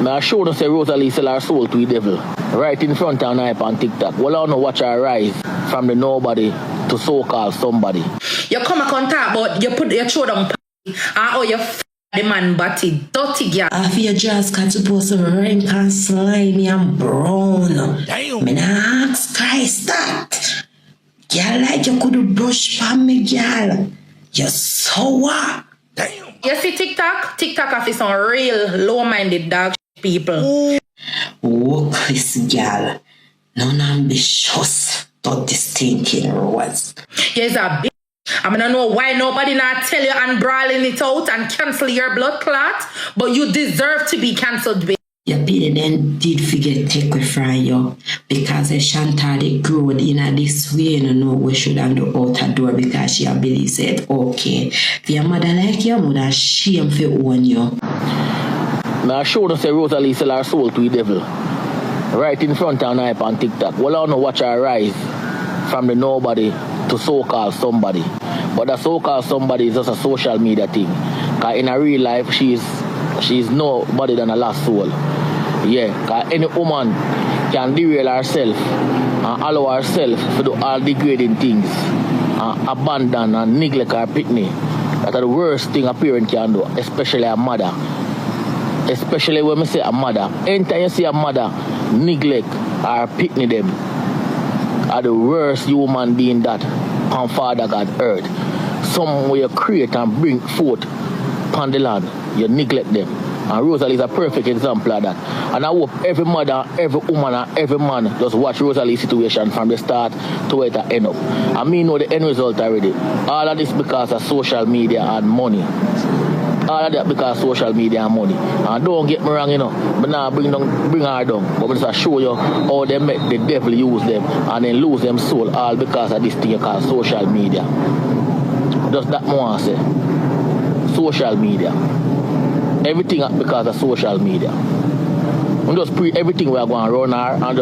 I showed us say ROSEALEE sell her soul to the devil. Right in front of her on TikTok. Well, I don't watch her rise from the nobody to so-called somebody. You come and talk about you put your throw down or you the man body dirty girl. After your just got supposed to rank and slimy and brown. Damn. Me nah ask Christ that. Girl, like you could brush for me, girl. You sour. Damn. You see TikTok? TikTok have some real low-minded dog people. Oh, Chris, girl. Non-ambitious, dirty stinking rose. Yes, a bitch. I mean, I know why nobody not tell you and brawling it out and cancel your blood clot, but you deserve to be cancelled, bitch. Your baby then did forget take we from you because a Chantal they grew in this way and know we should have the outer door because she believe said okay. If your mother like your mother shame for own you. Now I showed us say ROSEALEE sell her soul to the devil. Right in front of her on TikTok. Well, I don't watch her rise from the nobody to so-called somebody. But the so-called somebody is just a social media thing. Because in a real life, she's nobody than a lost soul. Yeah, because any woman can derail herself and allow herself to do all degrading things and abandon and neglect her pitney. That's the worst thing a parent can do, especially a mother. Especially when I say a mother. Anytime you see a mother neglect or pitney them, are the worst human being that on Father God earth. Some way you create and bring forth upon the land, you neglect them. And ROSEALEE is a perfect example of that. And I hope every mother, every woman, and every man just watch ROSEALEE's situation from the start to where it end up. And me know the end result already. All of this because of social media and money. All of that because of social media and money. And don't get me wrong, you know. But now bring her down. But I just show you how they make the devil use them and then lose them soul all because of this thing called social media. Just that more I say. Social media. Everything because of social media. We just everything we are going to run her and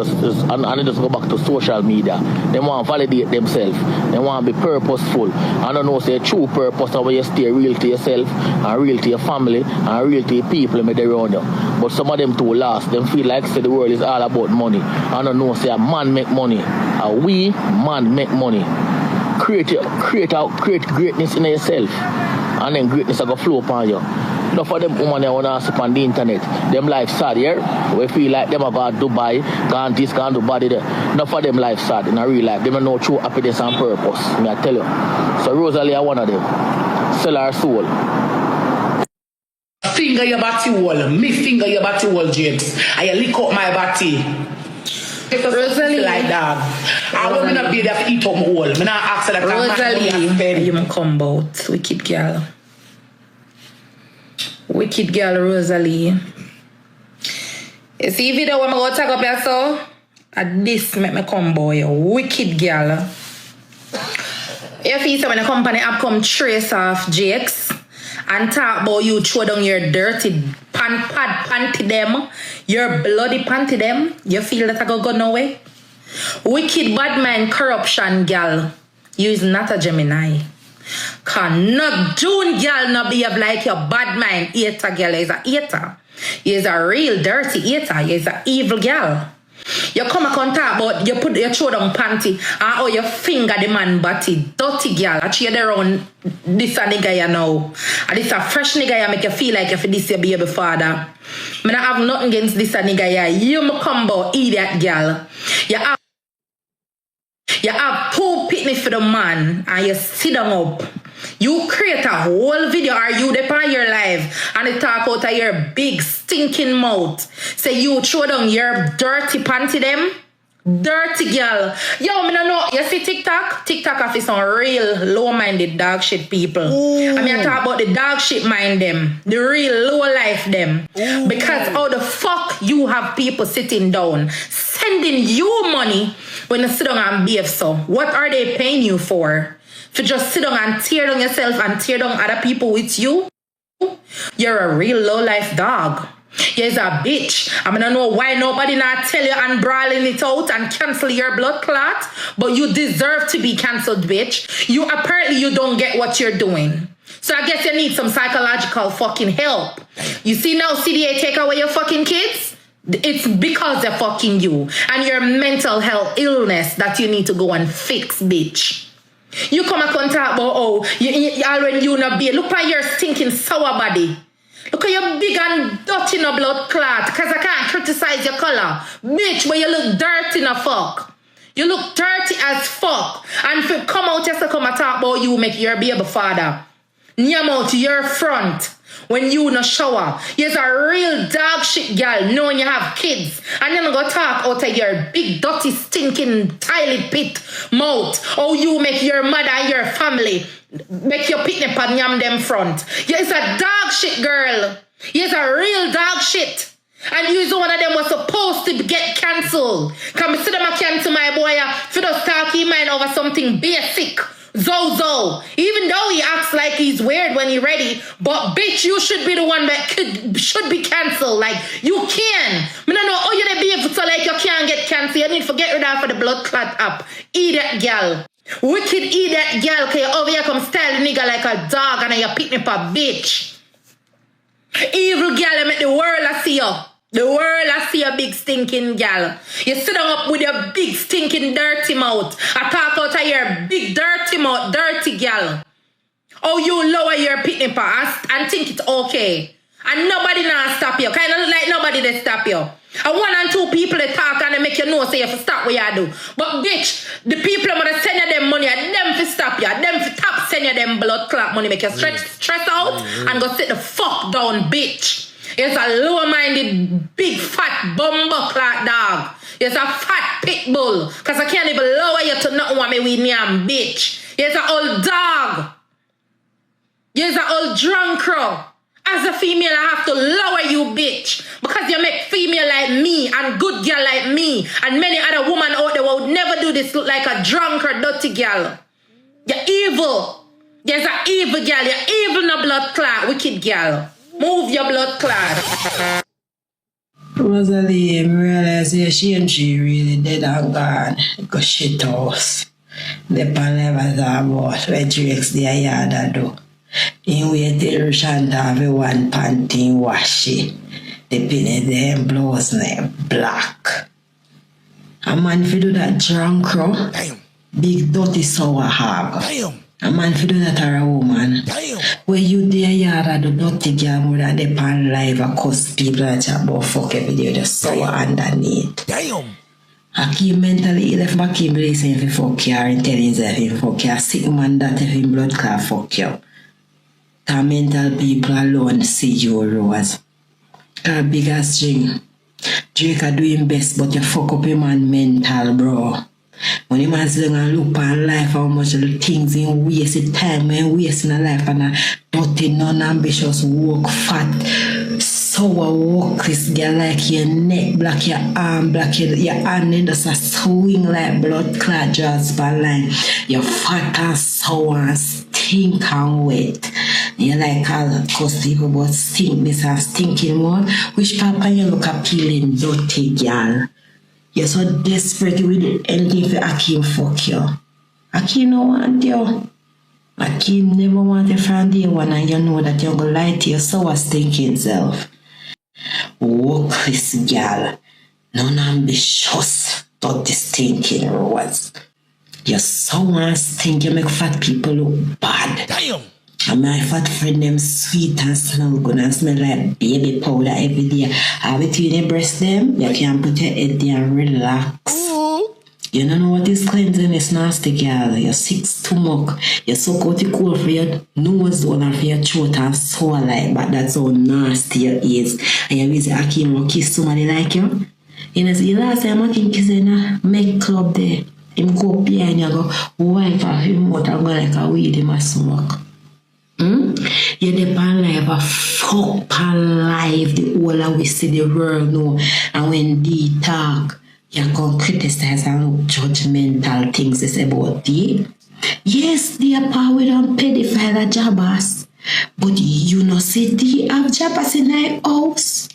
just go back to social media. They want to validate themselves. They want to be purposeful. I don't know, say true purpose of where you stay real to yourself and real to your family and real to your people that around you. But some of them too lost. Them feel like say the world is all about money. I don't know, say a man make money. A we man make money. Create greatness in yourself. And then greatness will go flow upon you. Enough of them women that want to sit on the internet. Them life sad here. Yeah? We feel like them are going to Dubai, gone this, gone to body there. Enough of them life sad in a real life. They don't know true happiness and purpose. Me I tell you. So ROSEALEE are one of them. Sell her soul. Finger your body wall. Me finger your body wall, James. I lick up my body. ROSEALEE like that. I want me not be there to eat up my wall. Me not ask that. ROSEALEE, you come about. Wicked girl. Wicked girl ROSEALEE. You see video when I go take up your soul? And this make me come boy. Wicked girl. You feel so when the company app come trace off Jakes and talk about you throw down your dirty panty them, your bloody panty them, you feel that I go nowhere? Wicked bad man corruption girl. You is not a Gemini. Can not June girl not behave like your bad mind hater girl. Is a hater. Is a real dirty hater. Is a evil girl. You come and talk about you put your throw down panty and how you finger the man body. Dirty girl. Actually you're around this a nigga you know. And this a fresh nigga you make you feel like if this your baby father. I don't have nothing against this a nigga you. You come about idiot girl. You have two pitney for the man and you sit down up. You create a whole video or you depend your life and they talk out of your big stinking mouth. Say you throw down your dirty panty them. Dirty girl. Yo, me no know. You see TikTok? TikTok have some real low-minded dog shit people. I mean, I talk about the dog shit mind them. The real low life them. Because how the fuck you have people sitting down sending you money when you sit down and behave so? What are they paying you for? For just sit down and tear down yourself and tear down other people with you? You're a real low life dog. You're a bitch. I mean, I don't know why nobody not tell you and brawling it out and cancel your blood clot, but you deserve to be cancelled, bitch. You apparently you don't get what you're doing. So I guess you need some psychological fucking help. You see now CDA take away your fucking kids? It's because they're fucking you and your mental health illness that you need to go and fix, bitch. You come and talk about, when you not be. Look at your stinking sour body. Look at your big and dirty no blood clot. Because I can't criticize your color. Bitch, where you look dirty no fuck. You look dirty as fuck. And if you come out just to come and talk about you make your baby father. Nyam out your front. When you no shower. You're a real dog shit girl knowing you have kids. And you're not going to talk out of your big dirty stinking toilet pit mouth. Oh, you make your mother and your family make your picnic and yam them front. You're a dog shit girl. You're a real dog shit. And you're one of them was supposed to get cancelled. Come see them a cancel my boy for the talk he mind over something basic. Zozo, even though he acts like he's weird when he's ready, but bitch, you should be the one that should be cancelled. Like, you can. I don't know, oh, you be able to like you can't get cancelled. You need to get rid of for the blood clot up. Idiot girl. Wicked idiot girl, cause you over here come style the nigga like a dog and you pick me up a bitch. Evil girl, you make the world I see you. The world I see a big stinking gal. You sit down up with your big stinking dirty mouth. I talk out of your big dirty mouth, dirty gal. Oh, you lower your picnic and think it's okay. And nobody now stop you. Kind of look like nobody they stop you. And 1 and 2 people they talk and they make you know so you have to stop what you do. But bitch, the people that send you them money, them to stop you. Them to top send you them blood clot money, make you stress out and go sit the fuck down, bitch. It's a low-minded, big, fat, bumbuckler dog. It's a fat pit bull. Because I can't even lower you to nothing want me with me and bitch. It's an old dog. It's an old drunk crow. As a female, I have to lower you, bitch. Because you make female like me and good girl like me and many other women out there would never do this look like a drunk or dirty girl. You're evil. You're an evil girl. You're evil no blood clot, wicked girl. Move your blood clot. Rosalie, I realize she really dead and gone. Because she toss. The pan never thought about where Drake's their yard do. In wait till Shanta have one panty wash it. The penny them blows name black. A man fi do that drunk crow. Damn. Big dirty sour hog. Damn. A man fi do that or a woman. Damn. Where you there yard the dirty girl more than the pan live a cuss people that chat about fuck every day just sour underneath. Damn. I keep mentally ill if I keep blessing if you fuck you or intelligence if you fuck you. Sick man that if you blood clot fuck you. Cause mental people alone see you Rose. Cause biggest thing. Drake are doing best but you fuck up your man mental, bro. When you man sit down and look on life, how much little things in wasted time and wasting a life and a dirty, non-ambitious, work fat, sour walk this girl like your neck black, your arm black, your hand in just a swing like blood clot just by line. You're fat and sour and stink and wet. You like all cause people but stink this and stinking more. Which papa you look appealing dirty girl? You're so desperate you will do anything for Akeem fuck you. Akeem no want you. Akeem never want you from day one and you know that you're gonna lie to your sour stinking self. Workless girl. Non-ambitious. Dirty stinking Rose. You're sour and stink. You make fat people look bad. Damn. And my fat friend them sweet and smell good and smell like baby powder every day. And between your breast them, you can put your head there and relax. Ooh. You don't know what is cleansing is nasty, girl. Your sick stomach. You suck out the cold for your nose one and for your throat and sour like, but that's how nasty you is. And you visit Akeem will kiss somebody like you. You know, the last time Akeem kiss in a make club there. Him go up behind you go wipe off him out and go like a weed in my smoke. You the pan life a fuck pan life the whole we see the world know and when they talk you can criticize and look judgmental things is about they. Yes, they are powered on pedophile jabbers, but you know say they have jabbers in their house.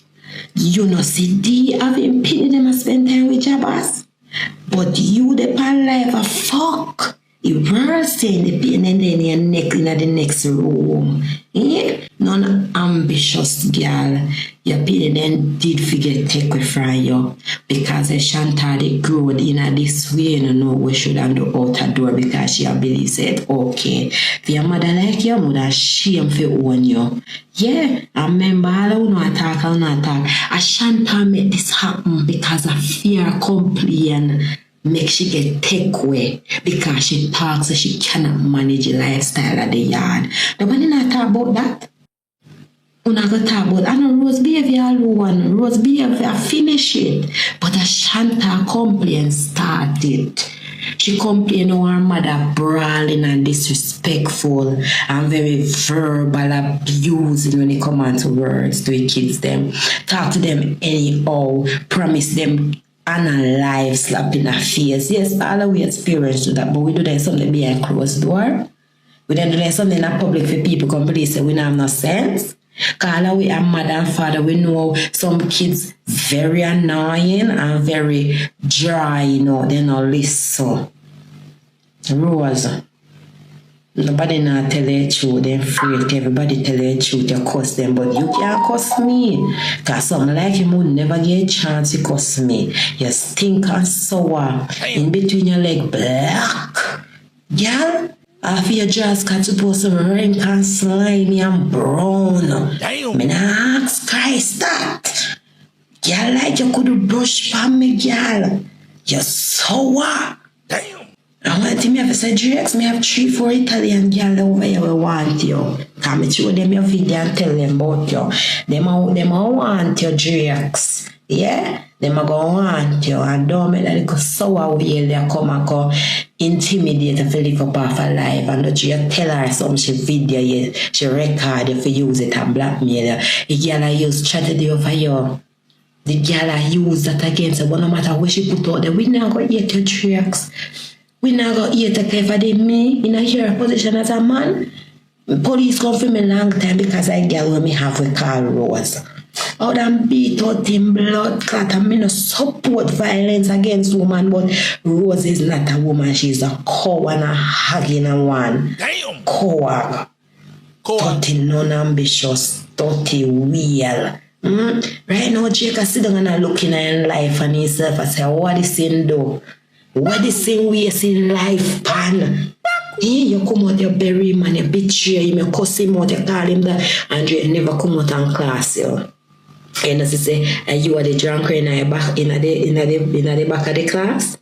You know say they have impeded them to spend time with jabbers. But you the pan life a fuck. It worse in the pain and then your neck in the next room. Non-ambitious girl. Your pain then did forget take with from you. Because the Chantal they grew in this way, you know, we should have the outer door because she believe said, okay. If your mother like you, mother shame for own you. Yeah, I remember all of no attack. I Chantal made this happen because of fear complain. Make she get take away because she talks that she cannot manage the lifestyle at the yard. Nobody not talk about that. We're not going to talk about, I know Rose behavior alone. Rose behavior, I finish it. But a Chantal complaint started. She complained of her mother brawling and disrespectful and very verbal abusing when it comes on to words to the kids them. Talk to them anyhow, promise them and a life slap in her face. Yes, all of we experience do that, but we do that something behind closed door. We don't do that something in public for people come police say we don't have no sense. Because all we are mother and father, we know some kids very annoying and very dry, you know, they don't listen. Rose, nobody not tell the truth, they're afraid. Everybody tell the truth, you cuss them, but you can't cuss me. Because something like you would never get a chance to cuss me. You stink and sour, in between your leg black. Girl, after your dress got supposed to rank and slimy and brown. Damn. Me not ask Christ that. Girl, like you could brush for me, girl. You're sour. Damn. I want to have said DISGRACE, me have 3-4 Italian girls over here who want you. Come me show them your video and tell them about you. Them all want you, DISGRACE. Yeah? Them are going to want you. And don't make that little sour way they come and go intimidate and live up off her life. And don't you tell her some she video you, she record if you use it and blackmail you. The girl I use strategy over you. The girl I use that against her. But no matter what she put out there, we not going to eat your DISGRACE. We not go eat the if did me in a here position as a man. Police come for me long time because I get when me have with call Rose. How them beat out in blood clot and me no support violence against woman, but Rose is not a woman, she's a cow and a hugging a one. Damn. Cow. Dirty non-ambitious, dirty wheel. Right now Jake sit down and looking at life and himself and say, what is sin do? What is saying we see life pan? You come out, you bury him and you betray him, you cuss him out, you call him that, and you never come out and class you. And as you say, you are the drunk in the back in the back of the class.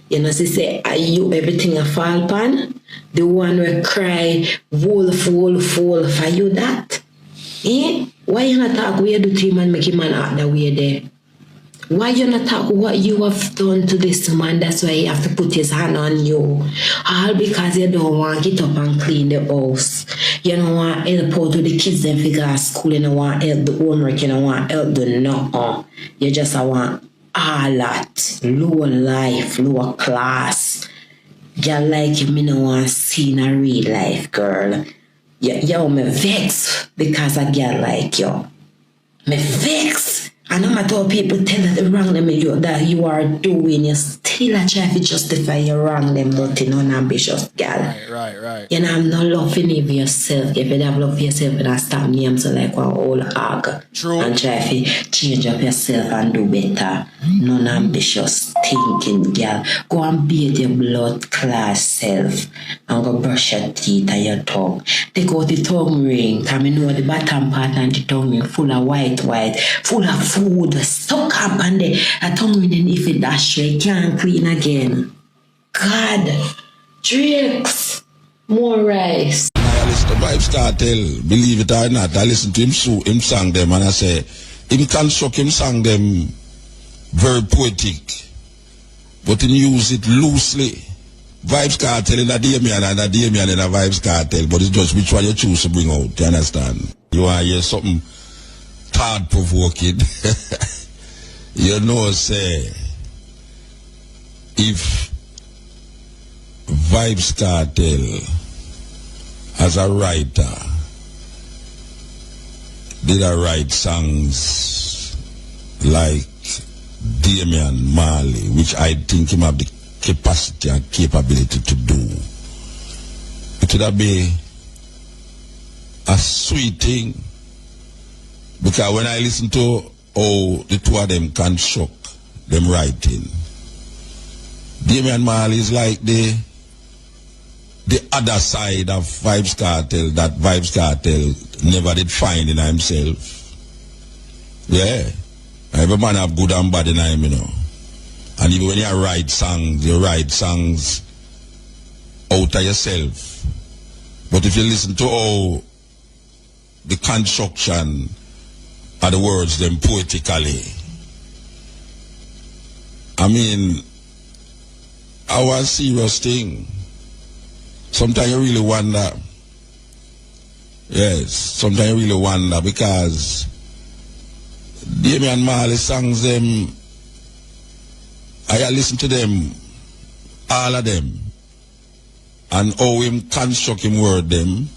You know, say, are you everything a fall pan? The one who cry, wolf, wolf, wolf, are you that? Why you not talk where you do to him and make him man act that way there? Why you not talk what you have done to this man? That's why he have to put his hand on you. All because you don't want to get up and clean the house. You don't want to help out with the kids them figure out school. You don't want to help the homework. You don't want to help the no. You just want all that. Low life, lower class. Girl like you, me no want to see in a real life, girl. You me vex because a girl like you. Me vex. And no matter what people tell that the wrong them that you are doing, you still a try to justify your wrong them, but you know, ambitious girl. Right. You know, I'm not loving of yourself. If you have love for yourself, you don't stop me so like one whole hog. True. And try to change up yourself and do better. Non-ambitious thinking girl. Go and beat your blood class self and go brush your teeth and your tongue. Take out the tongue ring. Because I know the bottom part and the tongue ring full of white, full of food stuck up and the tongue ring, and if it dash you can't clean again. God, DISGRACE, more rice. I listen to Vibes Cartel, believe it or not. I listen to him sing them, and I say him construct him sing them very poetic, but him use it loosely. Vibes Cartel in a Damian and a Damian in a Vibes Cartel, but it's just which one you choose to bring out. You understand? You want to hear something thought-provoking? You know, say, if Vibes Cartel as a writer did I write songs like Damian Marley, which I think him have the capacity and capability to do, it would be a sweet thing. Because when I listen to how the two of them construct them writing, Damian Marley is like the other side of Vybz Kartel that Vybz Kartel never did find in himself. Yeah. Every man have good and bad in him, you know. And even when you write songs out of yourself. But if you listen to all the construction of the words them poetically, I mean, our serious thing. Sometimes you really wonder. Yes, sometimes you really wonder because Damian Marley songs them, I listen to them, all of them, and how him construct him word them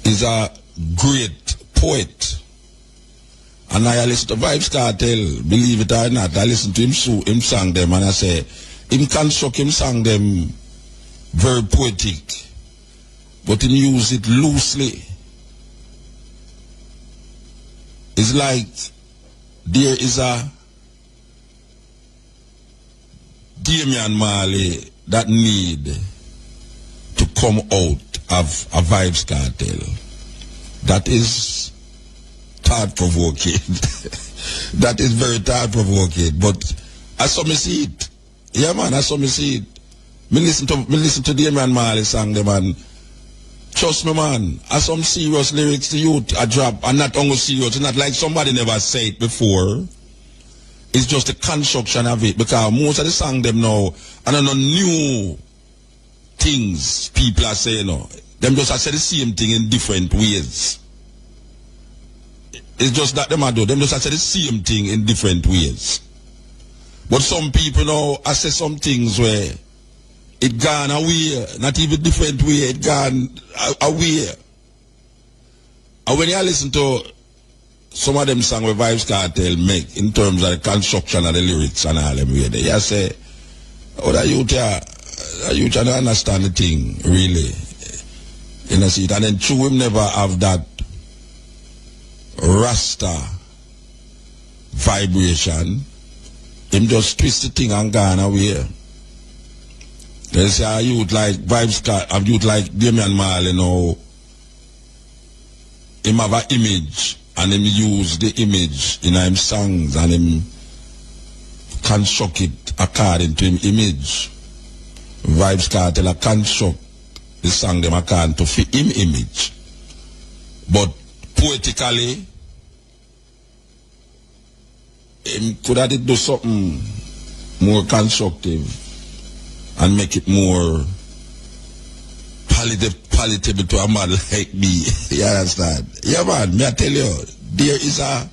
is a great poet. And I listen to Vybz Kartel, believe it or not, I listen to him sing them and I say, him construct him song them very poetic, but him use it loosely. It's like there is a Damian Marley that need to come out of a Vybz Kartel. That is thought-provoking. That is very thought-provoking. But I saw me see it. Yeah, man, I saw me see it. Me listen to Damian Marley song them, and trust me, man, I some serious lyrics to you I drop, and not only serious. It's not like somebody never said it before. It's just the construction of it, because most of the song them now, I don't know, new things people are saying now. Them just say the same thing in different ways. It's just that them I do. Them just say the same thing in different ways. But some people now I say some things where it gone away, not even different way, it gone away. And when you listen to some of them songs where Vybz Kartel make in terms of the construction of the lyrics and all them way there, you say, oh, that you don't understand the thing, really. You know, see it. And then true, him never have that Rasta vibration. Him just twist the thing and gone away. They say, youth like Vybz Kartel, youth like Damian Marley, you know, him have an image and him use the image in him songs and him construct it according to him image. Vybz Kartel a construct the song them according to fit him image. But poetically, him could have do something more constructive and make it more palatable to a man like me. You understand? Yeah, man, me I tell you, there is a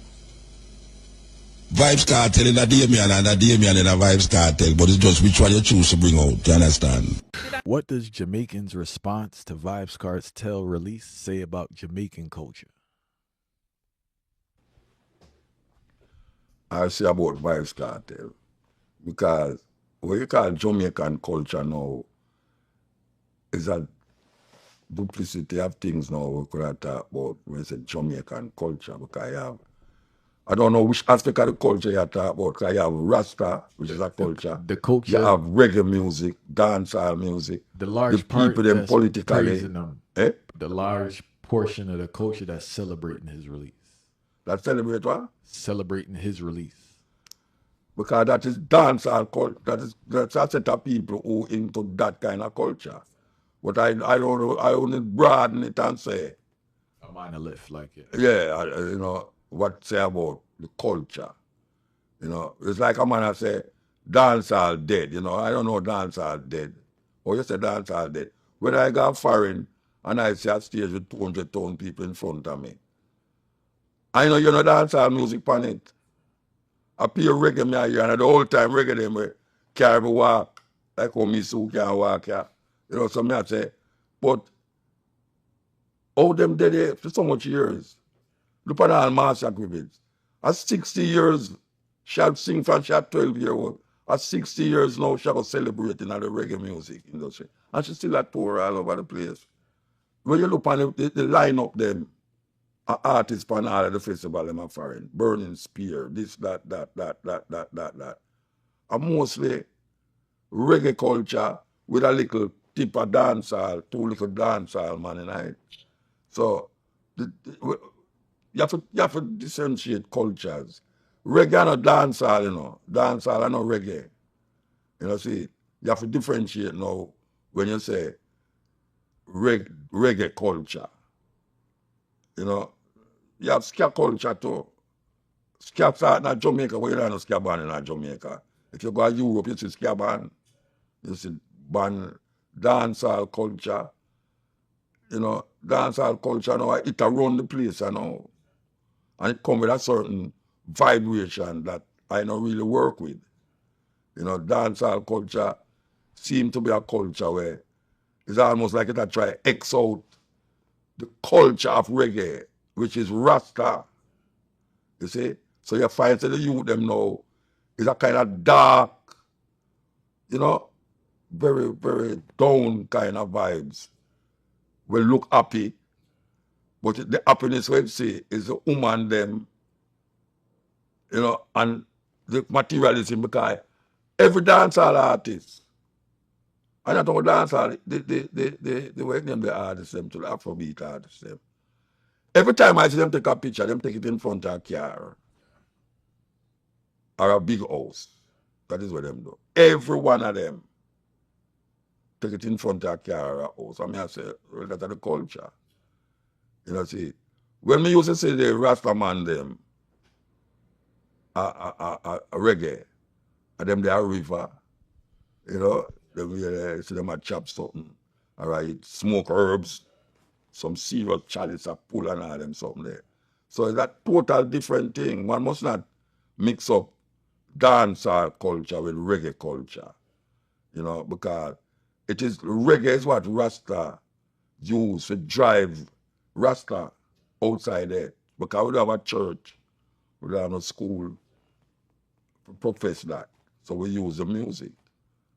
Vybz Kartel in a Damian and a Damian in a Vybz Kartel, but it's just which one you choose to bring out. You understand? What does Jamaicans' response to Vybz Kartel release say about Jamaican culture? I say about Vybz Kartel, because what you call Jamaican culture now is a duplicity of things now we could talk about when you say Jamaican culture, because I don't know which aspect of the culture you talk about, because you have Rasta, which is a culture. The culture. You have reggae music, dancehall music. The large the part people them that's politically. praising them. Eh? The large portion of the culture that's celebrating his release. That celebrate what? Celebrating his release. Because that is dancehall culture. That's a set of people who into that kind of culture. But I don't know, I only broaden it and say. A monolith, like it. Yeah, you know, what say about the culture. You know, it's like a man that say, dancehall dead, you know. I don't know dancehall dead. Or you say dancehall dead. When I go foreign and I see a stage with 200,000 people in front of me, I know you know dancehall music on it. I play reggae me here, and the whole time reggae them we carry me walk, like how me so can walk here. You know, so me I say, but how them dead there for so much years? Look at all master agreements. At 60 years, she had sing from she had 12 years old. At 60 years now, she was celebrating the reggae music industry. And she still at tour all over the place. When you look on the lineup them, artists on all of the festival them are foreign. Burning Spear, this, that. And mostly reggae culture with a little tip of dancehall, 2 little dancehall man in it. So you have to differentiate cultures. Reggae and dancehall, you know. Dancehall and no reggae. You know, see, you have to differentiate now when you say reggae culture. You know, you have ska culture too. Ska start in Jamaica, but you don't know ska band in Jamaica. If you go to Europe, you see ska band. You see band, dancehall culture. You know, dancehall culture now, it around the place, you know. And it comes with a certain vibration that I don't really work with. You know, dancehall culture seems to be a culture where it's almost like it a try X out the culture of reggae, which is Rasta. You see? So you find that the youth them now is a kind of dark, you know, very, very down kind of vibes. Will look happy, but the happiness we see is the woman them, you know, and the materialism because every dancehall artist, and I don't dancehall, the way them the artists them to the Afrobeat artists them. Every time I see them take a picture, them take it in front of a car or a big house. That is what them do. Every one of them take it in front of a car or a house. I mean, I say, well, that's the culture. You know, see, when we used to say the Rasta man them, reggae, and them they are river, you know, them see them a chop something, all right, smoke herbs, some serious chalice a pull and all them something there. So it's a total different thing. One must not mix up dancehall culture with reggae culture, you know, because it is reggae is what Rasta use to drive Rasta outside there. Because we don't have a church, we don't have a school to profess that. So we use the music.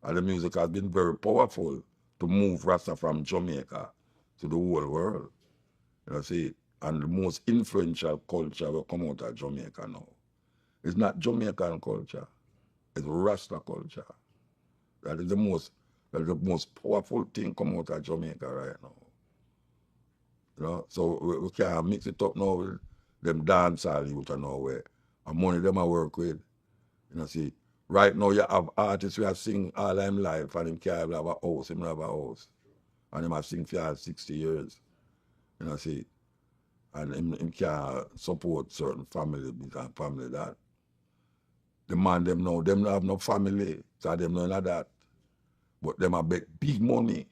And the music has been very powerful to move Rasta from Jamaica to the whole world. You know, see, and the most influential culture will come out of Jamaica now. It's not Jamaican culture, it's Rasta culture. That is the most powerful thing come out of Jamaica right now. You know, so we can't mix it up now with them dancehall youth and nowhere. And money them I work with. You know, see, right now you have artists who have sing all them life and him can't have a house, him have a house. And him have sing for 60 years. You know, see. And him can't support certain family because family that. The man them now, them don't have no family, so them none of that. But them have big money.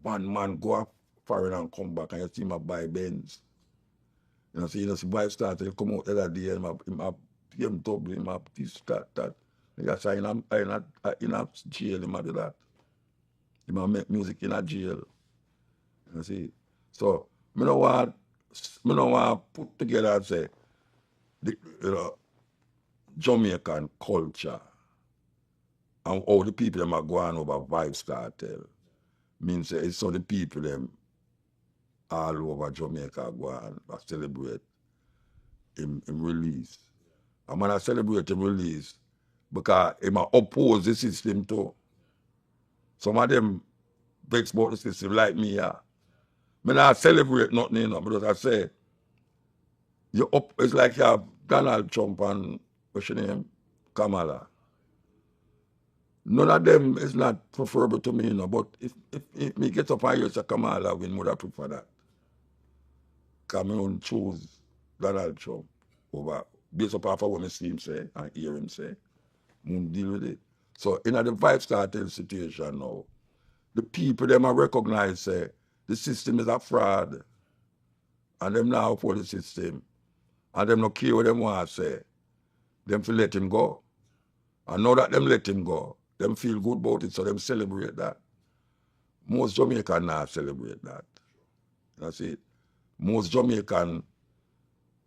One man go up foreign and come back and you see him buy Benz. You know, see, wife started to come out the other day and him have BMW, him have this, that. You say in a jail, him do that. Him have make music in a jail. You see. So I don't want to put together and say the Jamaican culture and all the people them are going over Vibes Cartel means it's so the people them all over Jamaica go and celebrate him release. And when I celebrate him release, because him oppose the system too. Some of them vex about the system like me, yeah. I not celebrate nothing, you know, because I say, it's like you have Donald Trump and, what's your name, Kamala. None of them is not preferable to me, you know, but if me get up and hear say Kamala win, would I prefer that? Because I don't choose Donald Trump over, based upon what I see him say and hear him say, I won't deal with it. So in the Vibes Cartel situation now, the people them are recognize say the system is a fraud and them now for the system and them not care what them want to say. Them feel let him go. And now that them let him go, them feel good about it, so them celebrate that. Most Jamaican not celebrate that. That's it. Most Jamaican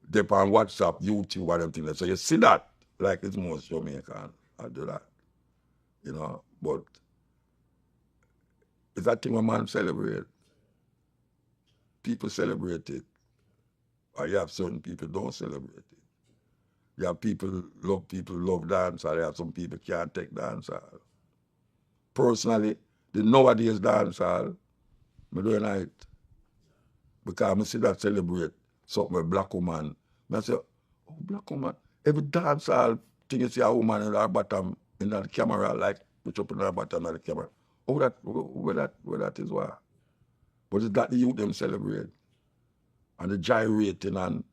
they on WhatsApp, YouTube, and them things. So you see that like it's most Jamaican. I do that. You know, but it's that thing when man celebrate. People celebrate it. Or you have certain people don't celebrate it. You have people love dance, or you have some people can't take dancehall. Personally, the nowadays dancehall, I don't like it. Because I see that celebrate something with black woman. I say, oh, black woman. Every dancehall thing you see a woman in her bottom in the camera, like put up in her bottom of the camera. Oh, where that is why. But it's that the youth them celebrate. And the gyrating and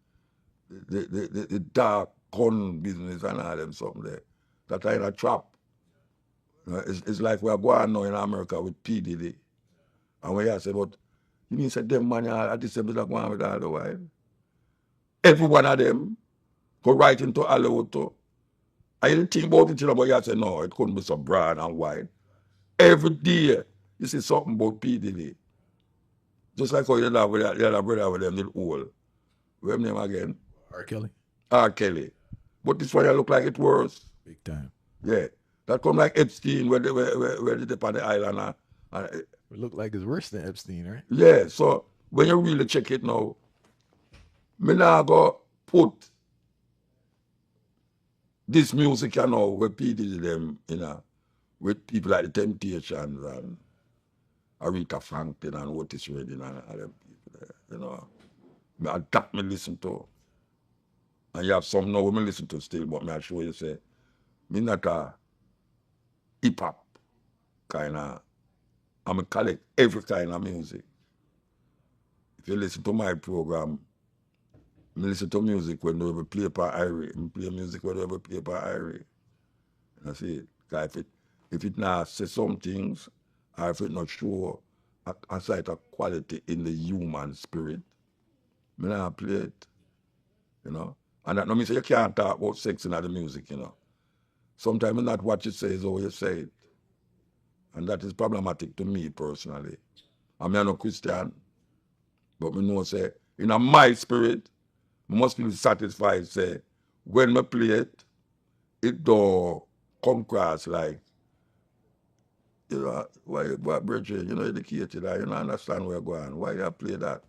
the dark gun business and all them something there. That are in a trap. You know, it's like we're going now in America with P. Diddy. And when you say, but you mean say them man are this them that going with all the while? Every one of them go right into Hollywood too. I didn't think about it, you know, but you say no, it couldn't be so broad and wide. Every day you see something about P. Diddy. Just like how you have with that, the other brother with them little old. What's name again? R. Kelly. R. Kelly. But this one you look like it worse. Big time. Yeah. That come like Epstein where they did on the island. It look like it's worse than Epstein, right? Yeah, so when you really check it now, me now go put this music, you know, where people them, you know, with people like the Temptations and Aretha Franklin and Otis Redding and all them people there, you know. That me listen to. And you have some now me listen to still, but I show you say, me not a hip-hop kind of, I collect every kind of music. If you listen to my program, I listen to music when they play per Irie. I play music when they play per Irie. You see it? If it not say some things, or if it not show a sight of quality in the human spirit, I not play it. You know? And that no mean say you can't talk about sex in the music, you know. Sometimes not what you say is how you say it. And that is problematic to me personally. I'm not a Christian, but I know say, in my spirit, I must be satisfied, say, when I play it, it don't come across like, you know, why brethren, you know, educated, you don't understand where you're going. Why you play that?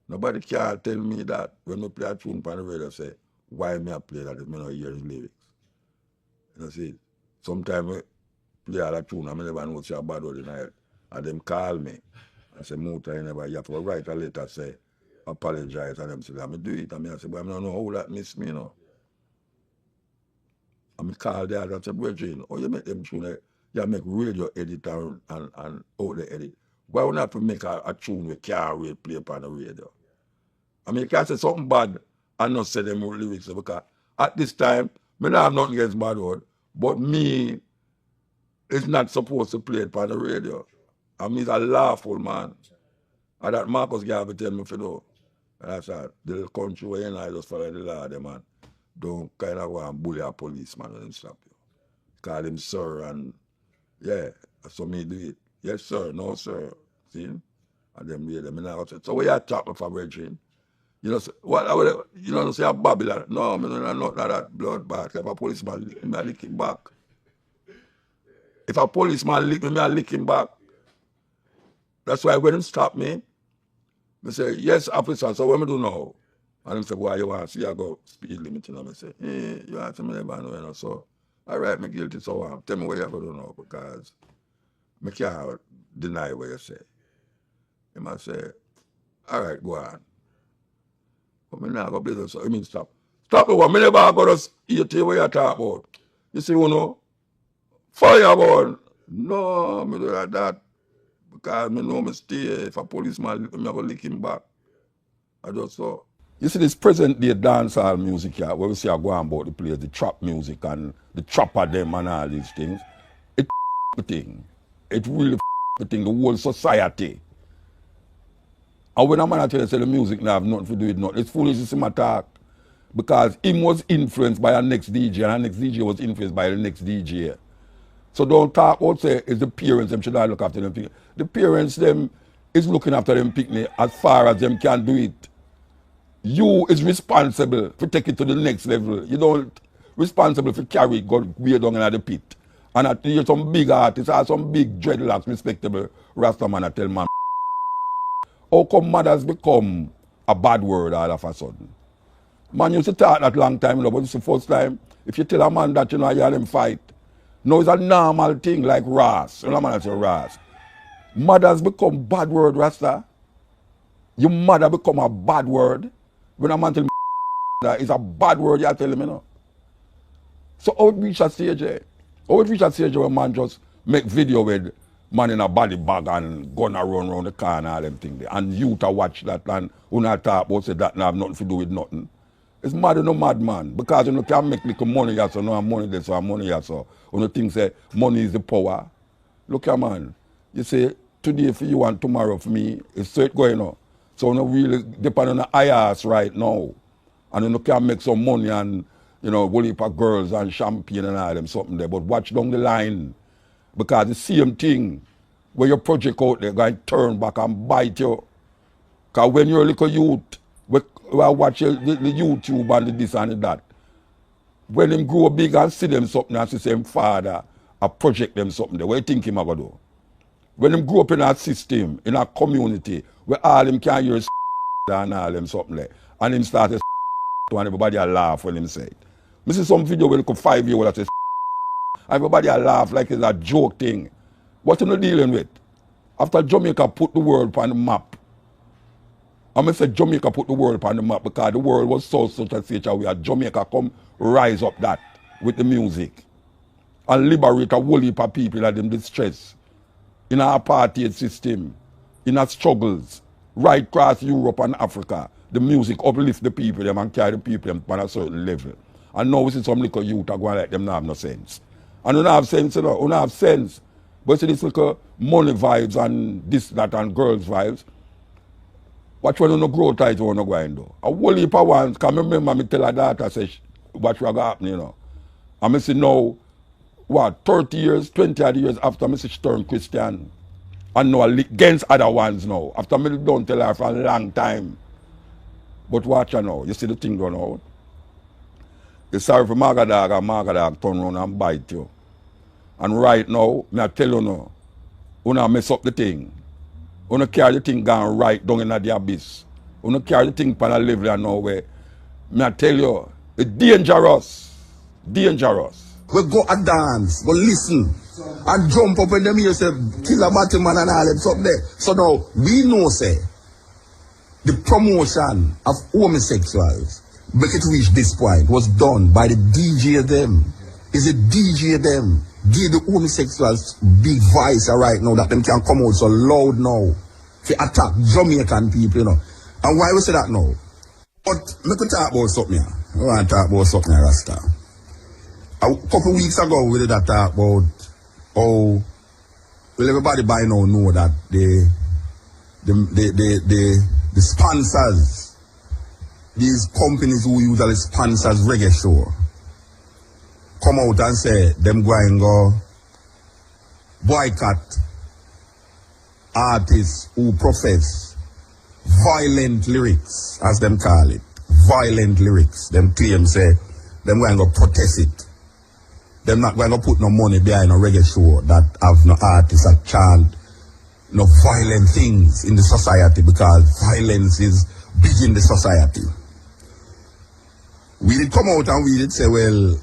Nobody can tell me that when I play a tune on the radio, say, why me I play that if I don't hear the lyrics. You know, see, sometimes I play a tune, I never know it's a bad word in it. And them call me. I say, Muta, you have to write a letter, say, apologize. And them say, I'm do it. And I say, but I don't know how that miss me, you know. And I call the other and say, brethren, oh, you make them tune, you make radio edit and out the edit. Why would not make a tune with can't really play upon the radio? I mean, you can't say something bad and not say them lyrics because at this time, I don't have nothing against bad word, but me is not supposed to play it upon the radio. I mean, he's a lawful man. And that Marcus Garvey tell me if you know. And I said, the country where you know, I just follow the law, them, man. Don't kind of go and bully a policeman when they stop you. Call him sir and yeah, so me do it. Yes, sir, no, sir. See? And them read them. So where you talk me for brethren? You know, what you know, say a Babylon. No, I'm not that bloodbath. If a policeman lick me, I lick him back. If a policeman lick me, I lick him back. That's why when him stop me, I say, yes, officer, so what me do now? And him say, why you want to see I go speed limit? You know, I say, you want to me never know, you know, so all right, me guilty, so tell me what you have to do now, because I can't deny what you say. He must say, all right, go on. But me now go business, so I mean stop. Stop the one, me never go to eat what you talk about. You see, you know, fireball. No, me do like that. Because me know me stay. If a policeman lick me, I go lick him back. I just saw. You see this present day dancehall music here, where we see I go on about the place, the trap music and the trapper them and all these things. It the thing. It really the thing, the whole society. And when a man tell you say the music now have nothing to do with nothing, it's foolish to see him talk. Because him was influenced by our next DJ, and our next DJ was influenced by the next DJ. So don't talk about say it's the parents them should not look after them. The parents them is looking after them picnic as far as them can do it. You is responsible to take it to the next level. You don't responsible for carry it, go way down in the pit. And I hear some big artists or some big dreadlocks, respectable Rastaman, I tell man, how come mothers become a bad word all of a sudden? Man used to talk that long time, but it's the first time. If you tell a man that, you hear them fight, no, it's a normal thing like Ras. You know, man, I say Ras. Mothers become bad word, Rasta. Your mother become a bad word. When a man tell me that it's a bad word, you tell him, you know. So how it reach a stage, How it reach a stage where man just make video with man in a body bag and gun around the car and all them things there. And you to watch that and who not talk about say that have nothing to do with nothing. It's mad no mad man. Because you can make little money here, so no money there, so money here, so when you think say money is the power. Look here man. You say today for you and tomorrow for me, it's straight going on. So you really depend on the IRS right now. And you can make some money and whole heap of girls and champagne and all them something there. But watch down the line. Because the same thing where your project out there going to turn back and bite you. Because when you're a little youth, we watch the YouTube and the this and the that. When them grow big and see them something and see them father, a project them something there, what you think him going to do? When them grow up in a system, in a community, where all them can hear and all them something there, and him start to and everybody a laugh when him say it. I see some video where look 5 years old that says everybody a laugh like it's a joke thing. What are you dealing with? After Jamaica put the world on the map, I'm going to say Jamaica put the world on the map because the world was such a stage where Jamaica come rise up that with the music and liberate a whole heap of people that them distress in our apartheid system, in our struggles, right across Europe and Africa. The music uplift the people them and carry the people them on a certain level. And now we see some little youth are going like them not have no sense. And you don't have sense, you don't have sense. But see this little money vibes and this, that and girls vibes. Watch when you no grow tight you no go and do. A whole heap of ones, can remember me tell her daughter say what will happen, And I say now, 30 years, 20 odd years after I say she turned Christian. And now against other ones now. After me don't tell her for a long time. But watch her now, you see the thing going out. You're sorry for Magadog and Magadog turn around and bite you. And right now, I tell you now, you don't mess up the thing. You don't carry the thing going right down in the abyss. You don't carry the thing on a level and nowhere. I tell you, it's dangerous. Dangerous. We go a dance, go listen, and jump up in them here, say, kill a Batman and all them up there. So now, we know, say, the promotion of homosexuals, make it reach this point, was done by the DJ them. Is it DJ them? Give the homosexuals big voice right now that them can come out so loud now to attack Jamaican people, And why we say that now? But let me talk about something here. I want to talk about something here, Rasta. A couple of weeks ago we did that talk about how everybody by now know that the sponsors, these companies who usually sponsors reggae show, come out and say them go and go boycott artists who profess violent lyrics, as them call it. Violent lyrics. Them claim say them go and go protest it. Them not going to put no money behind a reggae show that have no artists that chant no violent things in the society because violence is big in the society. We did come out and we did say, well,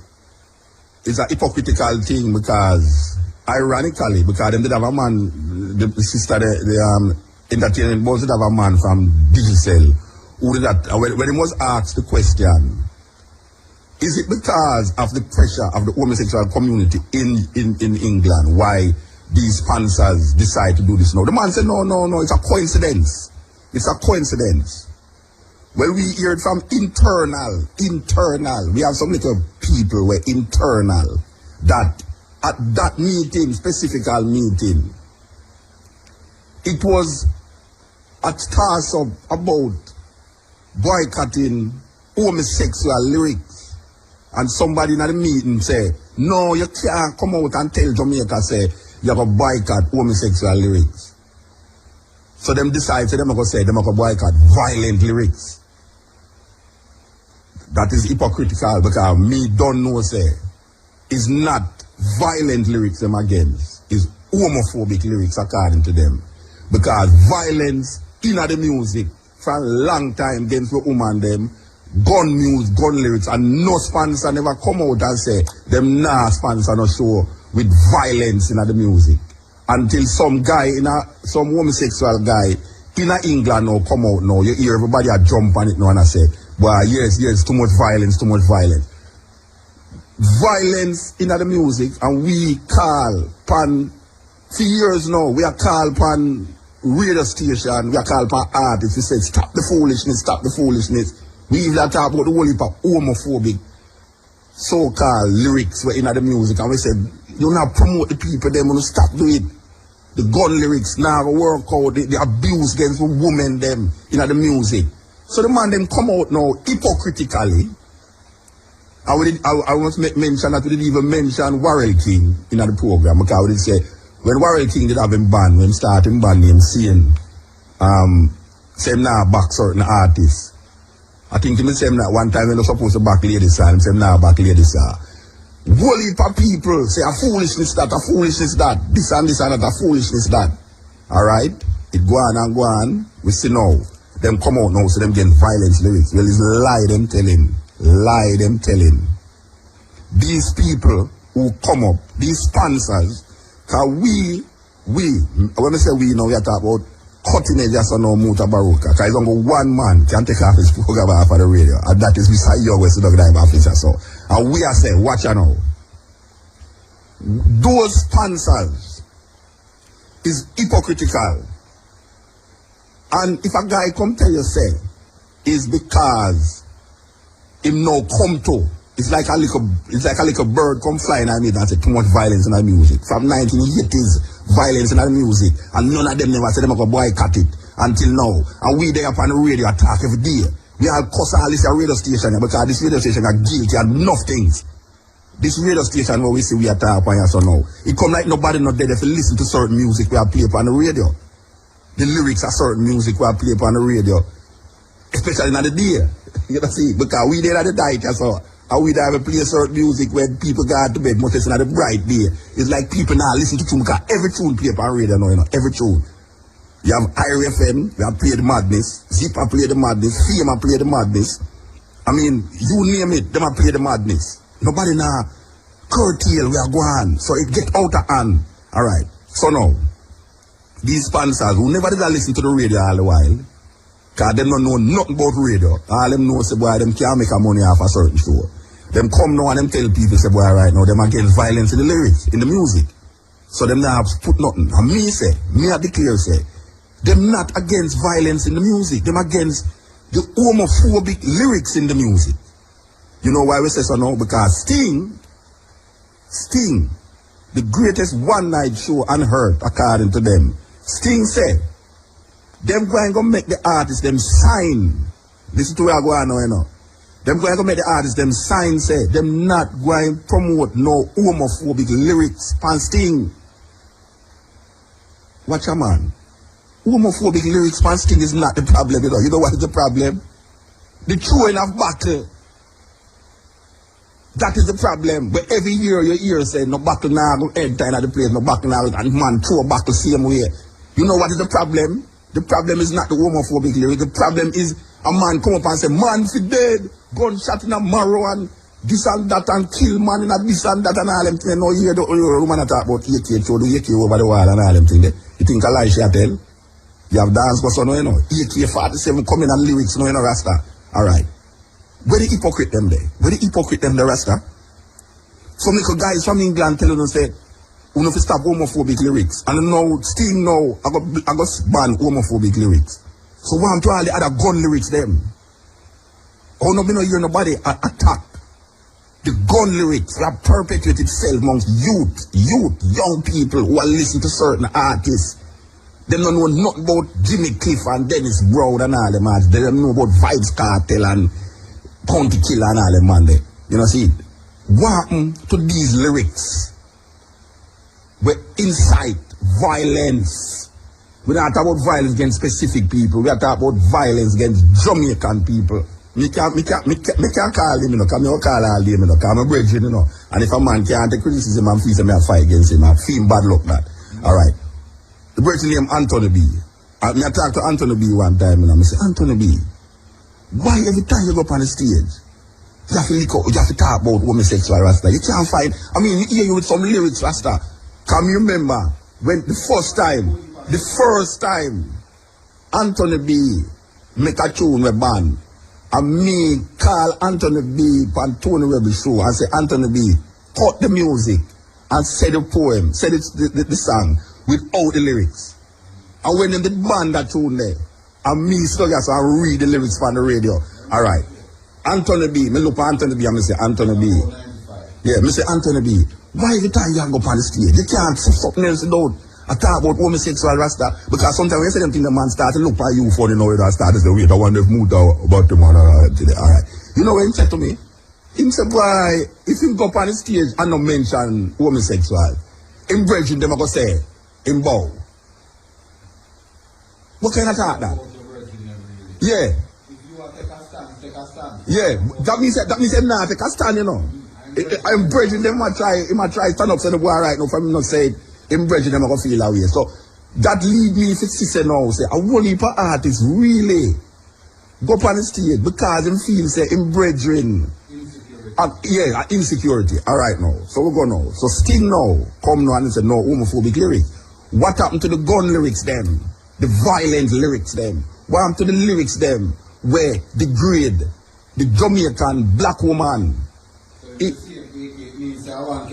it's a hypocritical thing because, ironically, because them did have a man, the sister, the entertainment boss did have a man from Digital who did that. When he was asked the question, is it because of the pressure of the homosexual community in England why these sponsors decide to do this now? The man said, no, it's a coincidence. It's a coincidence. Well, we hear it from internal. We have some little people who are internal that at that meeting, specific meeting, it was a task about boycotting homosexual lyrics. And somebody in the meeting say, no, you can't come out and tell Jamaica, say, you have to boycott homosexual lyrics. So them decide, so them are going to say, them are going to boycott violent lyrics. That is hypocritical because me don't know say is not violent lyrics them against, is homophobic lyrics according to them. Because violence in the music for a long time against the woman them, gun music, gun lyrics, and no sponsor never come out and say them nah sponsor no show with violence in the music. Until some guy some homosexual guy in England now come out now, you hear everybody a jump on it now and I say, well, yes, too much violence, too much violence. Violence in the music, and we call pan for years now, we are called pan radio station, we are called pan artists, we say stop the foolishness, stop the foolishness. We even talk about the whole heap of homophobic so-called lyrics were in the music, and we said, you not promote the people, them want to stop doing it. The gun lyrics now work out, the abuse against the women them in the music. So the man them come out now hypocritically. I want to make mention that we didn't even mention Warrell King in the program, because we did say when Warrell King did have him band, when starting band name saying say him now back certain artists. I think him say him that one time when they supposed to back ladies side, him say him now back ladies side. Whole heap of people say a foolishness that, a foolishness that, this and that, a foolishness that. Alright? It go on and go on. We see now. Them come out now, so them getting violence lyrics. Well, it's lie them telling. Lie them telling. These people who come up, these sponsors, cause when we say we know, we are talking about cutting edge as no Mutabaruka. Cause it's only one man can take off his program off of the radio. And that is Mr. Young West Dog Officer. So, and we are saying, watch out now. Those sponsors is hypocritical. And if a guy come tell you say, it's because him no come to, it's like a little bird come flying at me and say too much violence in the music. From 1980s, violence in the music, and none of them never said them go boycott it until now. And we there upon the radio attack every day. We all cuss all this radio station because this radio station are guilty of enough things. This radio station where we see we attack upon us so now. It come like nobody not dead if you listen to certain music we are play upon the radio. The lyrics are certain music we are play upon the radio. Especially in the day. You know see, because we there at the night so. And we have to play certain music when people go to bed much less than the bright day. It's like people now listen to tune because every tune play upon radio now, you know, every tune. You have IRFM, we have Play the Madness, Zipper Play the Madness, Fame Play the Madness. I mean, you name it, them Play the Madness. Nobody now curtail, we are going. So it get out of hand. Alright. So now, these sponsors who never did listen to the radio all the while, because them don't know nothing about radio. All them know say boy, them can't make a money off a certain show. Them come now and them tell people say boy right now, them against violence in the lyrics, in the music. So them not put nothing. And me I declare say, them not against violence in the music. Them against the homophobic lyrics in the music. You know why we say so now? Because Sting, the greatest one-night show unheard according to them. Sting said, them going to make the artists them sign. Listen to where I go on now, you know. Them going to make the artists them sign, say, them not going to promote no homophobic lyrics pan Sting. Watch a man. Homophobic lyrics pan Sting is not the problem, you know. You know what is the problem? The throwing of battle. That is the problem. But every year you hear say, no battle now go enter in the place, no battle now, and man throw a battle same way. You know what is the problem? The problem is not the homophobic lyrics. The problem is a man come up and say, man fi dead, gunshot in a marrow and this and that and kill man in a this and that and all them things. No, you hear the woman talk about AK, throw the AK over the wall and all them things. You think a lie she tell? You have dance for so no, you know. AK-47 coming and lyrics, no, you know, Rasta. Alright. Where the hypocrite them there? Where the hypocrite them there, Rasta? Some little guys from England telling us say, we have to stop homophobic lyrics. And now, still now, I got ban homophobic lyrics. So what I'm trying to other gun lyrics them. Oh no, me no hear nobody attack the gun lyrics that perpetuate itself amongst youth, young people who are listening to certain artists. They don't know nothing about Jimmy Cliff and Dennis Brown and all them man. They don't know about Vibes Cartel and County Killer and all them man there. You know see, what happened to these lyrics? We incite violence. We don't talk about violence against specific people. We are talking about violence against Jamaican people. Me can't call him, you know, because I don't call all day, you know, because I'm a brethren, you know. And if a man can't take criticism and feel me, I fight against him, I feel bad luck that. Alright. The brethren name Anthony B. I talked to Anthony B one time, you know, I say, Anthony B, why every time you go up on the stage, you have to talk about homosexual Rasta? You can't find, I mean, you hear you with some lyrics, Rasta. Can you remember when the first time, Anthony B make a tune with band, and me call Anthony B on Tony Rebel show and say, Anthony B, cut the music and say the poem, say the song without the lyrics. And when in the band that tune there, and me study so I read the lyrics from the radio. Alright. Anthony B, me look at Anthony B and me say, Anthony B. Yeah, me say, Anthony B, why every time you go up on the stage, you can't say something else about I talk about homosexual Rasta, because sometimes when you say them things, the man start to look at you funny, you know, that start to say, wait, I wonder if moved about the man, alright. You know what he said to me? He said, boy, if you go up on the stage and not mention homosexual, in brethren, them are going to say, in bow. What kind of talk that? Yeah. Yeah, that means not take a stand, you know. I'm brethren, them might try stand up, say the boy right now, for me not say it. In brethren, them are going to feel that way. So, that lead me to say now, say, a whole heap of artists really go up on the stage because them feel, say, in brethren. Insecurity. Alright now. So we go now. So Sting now, come now and say, no, homophobic lyrics. What happened to the gun lyrics them? The violent lyrics them? What happened to the lyrics them where degrade the Jamaican black woman? A man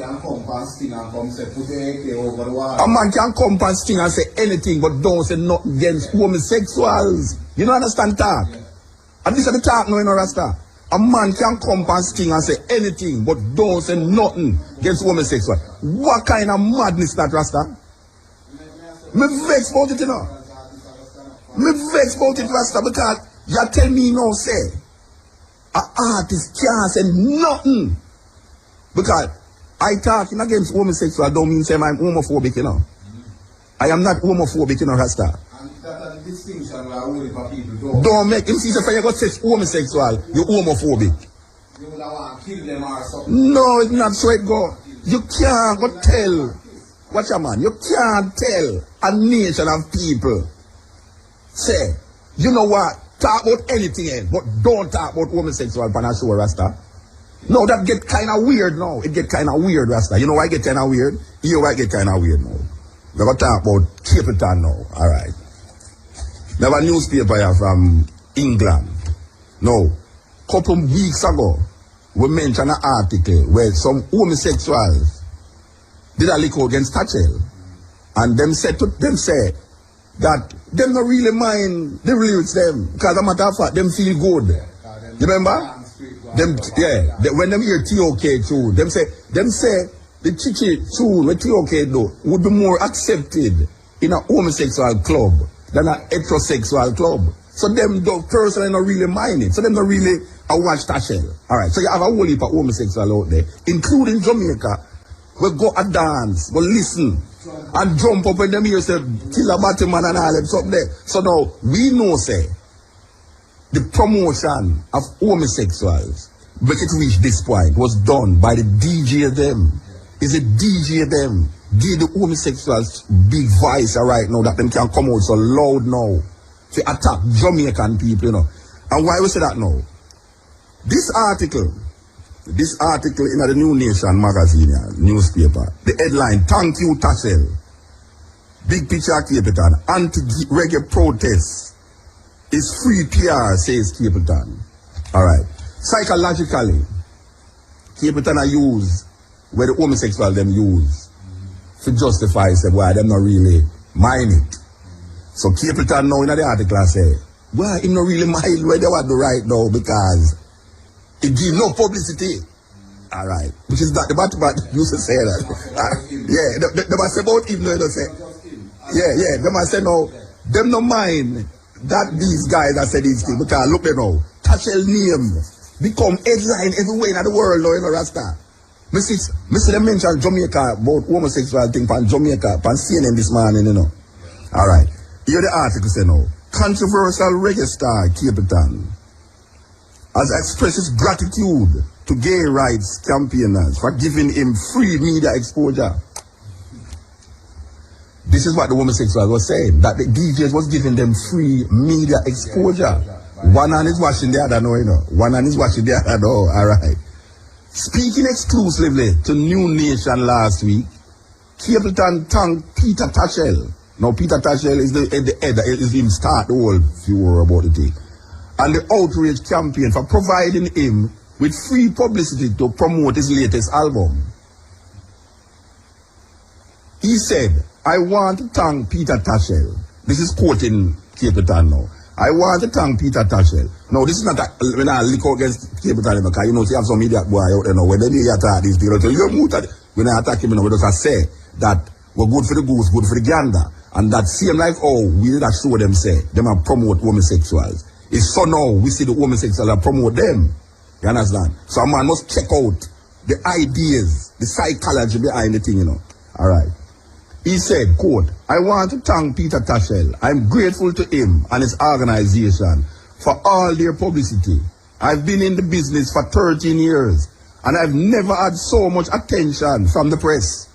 can come and sting and say anything, but don't say nothing against homosexuals. You don't understand talk? And this is the talk now, you know, Rasta. A man can come and sting and say anything, but don't say nothing against homosexuals. What kind of madness that, Rasta? Me vex about it, you know. Me vex about it, Rasta, because you tell me now, say, an artist can't say nothing. Because I talking against homosexual don't mean say I'm homophobic, you know. I am not homophobic, you know, Rasta. And that's the distinction where only for people don't make him see if you got sex homosexual, you're homophobic. You would want to kill them or something. No, it's not so it go. You can't go tell. Watch a man, you can't tell a nation of people. Say, you know what? Talk about anything else, but don't talk about homosexual on a show, Rasta. No, that get kind of weird now. It get kind of weird, Rasta. You know why it get kind of weird? Here why it get kind of weird now. We're going to talk about Cape Town now. Alright. We have a newspaper here from England. Now, couple weeks ago, we mentioned an article where some homosexuals did a lick against Thatchel. And them say that them don't really mind the lyrics them. Because as a matter of fact, them feel good. You remember? When them hear TOK tune, them say the chichi tune with TOK though would be more accepted in a homosexual club than a heterosexual club. So them don't personally not really mind it. So them don't really watch Thatchel. Alright, so you have a whole heap of homosexual out there, including Jamaica, we go a dance, go listen, and jump up when them hear say kill a Batman and all them something there. So now we know say the promotion of homosexuals, make it reach this point, was done by the DJ them. Is a DJ them. Give the homosexuals big voice right now that them can come out so loud now to attack Jamaican people, you know. And why we say that now? This article in the New Nation magazine, newspaper, the headline, thank you Thatchel. Big picture of Cape Town, anti-reggae protests. It's free PR, says Cape Town. Alright. Psychologically, Cape Town are used where the homosexual them use to justify say why them not really mind it. So Cape Town now in the article say, well, him not really mind where they want to write now because it give no publicity. Alright. Which is that the Batman used to say that. Yeah, they must say about him, they say. Yeah, they must say no, them no mind that these guys that say these things, because look there now, Thatchel name become headline everywhere in the world now, you know, Rasta. Me see them mention Jamaica about homosexual thing from Jamaica, from CNN this morning, you know. Alright. Here the article say now, controversial reggae star Cape Town has expressed his gratitude to gay rights campaigners for giving him free media exposure. This is what the homosexuals were saying, that the DJs was giving them free media exposure. One hand is watching the other, no, you know. One hand is watching the other, no, all right. Speaking exclusively to New Nation last week, Capleton thanked Peter Tachel. Now, Peter Tachel is the head, is him start the whole furor about the thing. And the outrage campaign for providing him with free publicity to promote his latest album. He said, I want to thank Peter Tachel. This is quoting Capleton now. I want to thank Peter Tachel. No, this is not when I lick out against Capleton, because you know, you have some idiot boy out there now. When they attack these people, you're muted. When I attack him, we just say that we're good for the goose, good for the gander. And that same like, oh, we did that show them say, them and promote homosexuals. It's so now we see the homosexuals and promote them. You understand? So a man must check out the ideas, the psychology behind the thing, you know. All right. He said, quote, I want to thank Peter Tachel. I'm grateful to him and his organization for all their publicity. I've been in the business for 13 years and I've never had so much attention from the press.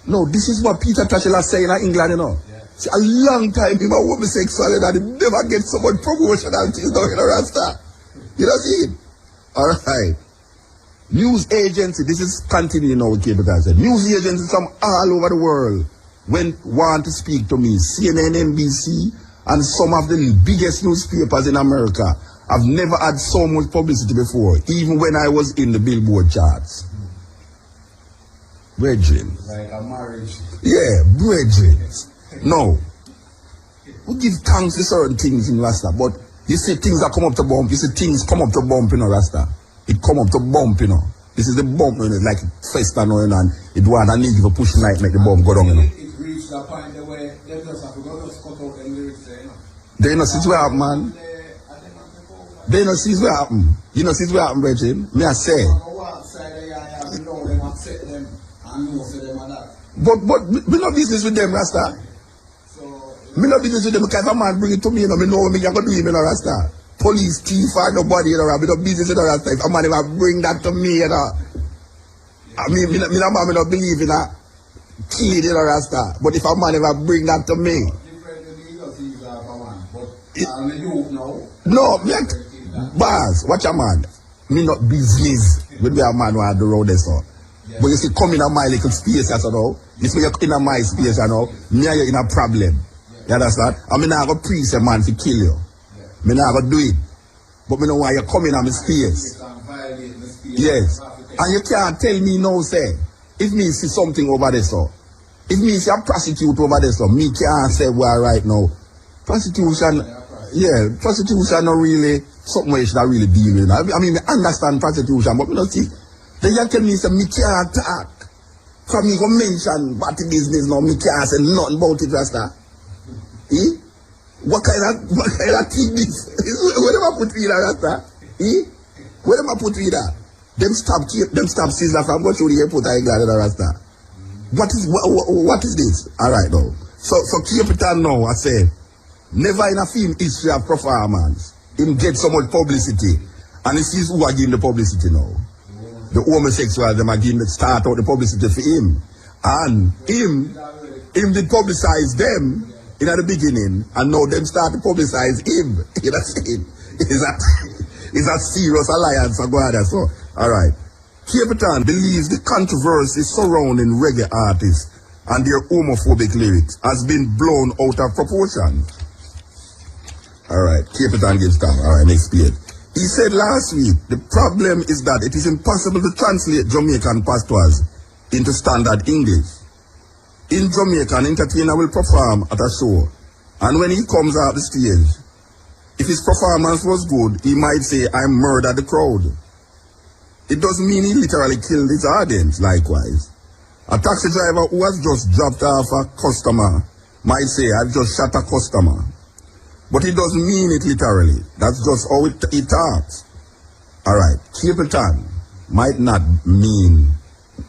No, this is what Peter Tachel is saying in England, you know. Yeah. See, a long time he was homosexual and he never get so much promotion and things down in the Rasta. You know see it? All right. News agency, this is continuing now with Cable said. News agencies from all over the world want to speak to me. CNN, NBC, and some of the biggest newspapers in America. I've never had so much publicity before, even when I was in the Billboard charts. Brethren. Like a marriage. Yeah, brethren. No. We give thanks to certain things in Rasta, but you see things that come up to bump, you see things come up to bump, you know, Rasta. It come up to bump, you know. This is the bump, you know, like festa, you know, and it want a need to push like make the bump go down, you know. It reached the point where they just have to go just cut out the lyrics there, you know. They know see what happen, man. They know see what happen. You know see what happen, brethren. Me I say. But we no business with them, Rasta. Me no business with them because if a man bring it to me, you know, me know me can go do him, you know, Rasta. Police, thief, or nobody, you know, me no business with the Rasta. If a man ever bring that to me, you know, I mean, me no believe in a kid, you know, Rasta. But if a man ever bring that to me, no, me Bars, watch a man. Me not business with me a man who had the road there, so. But you see, come in a my little space, you know. You see, you're in a my space, you know. Me and you in a problem. You understand? I mean, I go preach a man to kill you. Me not go do it. But me know why you come in a my space. Yes. And you can't tell me no, say. If me see something over there, so. If me see a prostitute over there, so. Me can't say where right now. Prostitution, yeah, prostitution not really something where you should really deal with. I mean, I understand prostitution, but me not see. Then you tell me, say, me can't talk. For me, go mention party business now, me can't say nothing about it, Rasta. Eh? What kind of thing this? Where them I put with that, Rasta? Eh? Where them I put with that? Them stop Sizzler from going through the airport, I glad at Rasta. What is this? Alright now. So keep it on now, I say. Never in a film history of performance, him get so much publicity. And it is who are giving the publicity now. The homosexuals, them are giving the start out the publicity for him. And him did publicize them in the beginning, and now them start to publicize him. You know what I'm saying? It's a serious alliance for God. So, alright. Capleton believes the controversy surrounding reggae artists and their homophobic lyrics has been blown out of proportion. Alright, Capleton gives time. Alright, next page. He said last week, the problem is that it is impossible to translate Jamaican patois into standard English. In Jamaica, an entertainer will perform at a show, and when he comes out the stage, if his performance was good, he might say, I murdered the crowd. It doesn't mean he literally killed his audience, likewise. A taxi driver who has just dropped off a customer might say, I've just shot a customer. But it doesn't mean it literally. That's just how it talks. Alright, Capleton might not mean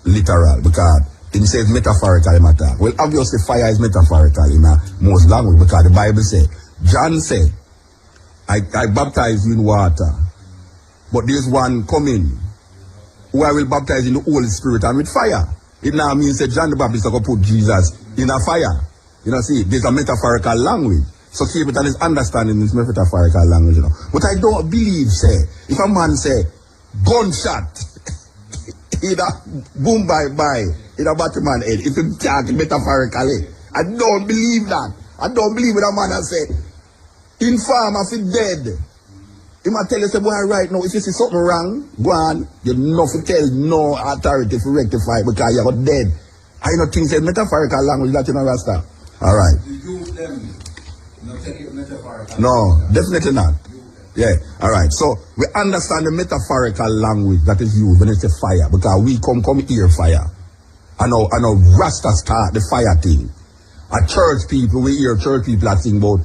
literal because it says metaphorical matter. Well, obviously fire is metaphorical in most language because the Bible says, John said, I baptize you in water. But there's one coming who I will baptize in the Holy Spirit and with fire. It now means that John the Baptist is going to put Jesus in a fire. You know, see, there's a metaphorical language. So keep it and is understanding this metaphorical language, you know. But I don't believe, say, if a man say, gunshot, either boom bye, either Batman head, if him talk metaphorically, I don't believe that. I don't believe what a man has say, inform if he dead. He might tell you, say, boy, right now, if you see something wrong, go on, you know to tell no authority to rectify it because you're dead. I know things say metaphorical language that you know, Rasta. All right. You use them, not take it metaphorical. No, definitely not. Yeah, all right. So we understand the metaphorical language that is used when it's a fire because we come here fire. I know Rasta start the fire thing. At church people, we hear church people that sing about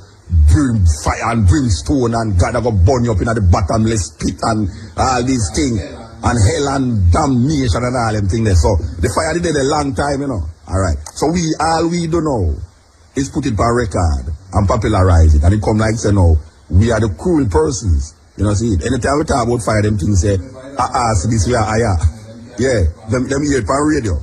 fire and brimstone and God go burn you up in the bottomless pit and all these things and hell and damnation and all them things there. So the fire did it a long time, you know. All right. So all we do now is put it by record and popularize it. And it come like say no, we are the cruel persons. You know, see, anytime we talk about fire, them things say, so this way, yeah, them hear it on radio.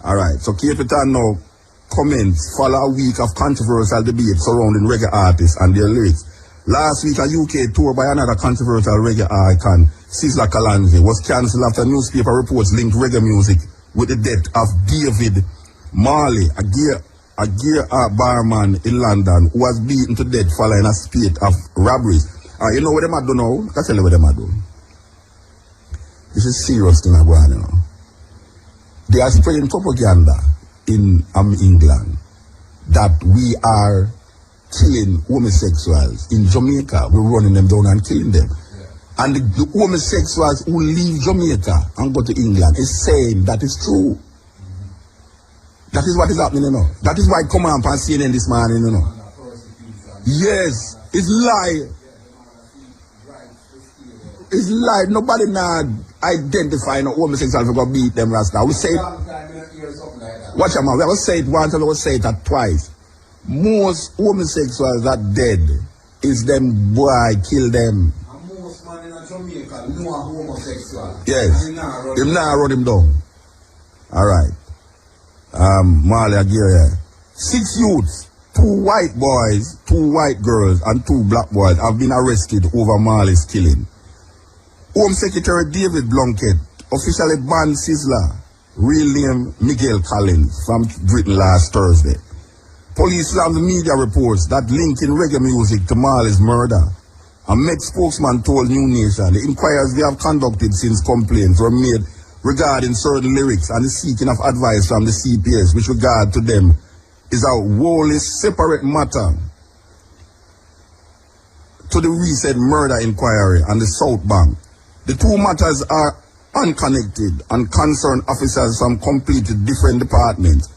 All right. So keep it on now. Comments follow a week of controversial debate surrounding reggae artists and their lyrics. Last week, a UK tour by another controversial reggae icon, Sizzla Kalonji, was cancelled after newspaper reports linked reggae music with the death of David Marley, a gear barman in London who was beaten to death following a spate of robberies. You know what they might do now? I tell you what they might do. This is serious thing I'm going on, you know. They are spreading propaganda in England that we are killing homosexuals. In Jamaica, we're running them down and killing them. Yeah. And the homosexuals who leave Jamaica and go to England is saying that is true. That is what is happening, you know. That is why I come up and CNN this morning, you know. Yes, it's lie. It's lie. Nobody now identify no homosexuals who go beat them Rasta. We say watch out, man. We will say it once and we will say it twice. Most homosexuals that dead is them boy kill them. And most man in Jamaica know a homosexual. Yes. Him now run him down. Alright. Marley Aguirre. 6 youths, 2 white boys, 2 white girls, and 2 black boys have been arrested over Marley's killing. Home Secretary David Blunkett officially banned Sizzla, real name Miguel Collins, from Britain last Thursday. Police slammed the media reports that linking reggae music to Marley's murder. A Met spokesman told New Nation the inquiries they have conducted since complaints were made regarding certain lyrics and the seeking of advice from the CPS which regard to them is a wholly separate matter to the recent murder inquiry on the South Bank. The two matters are unconnected and concern officers from completely different departments.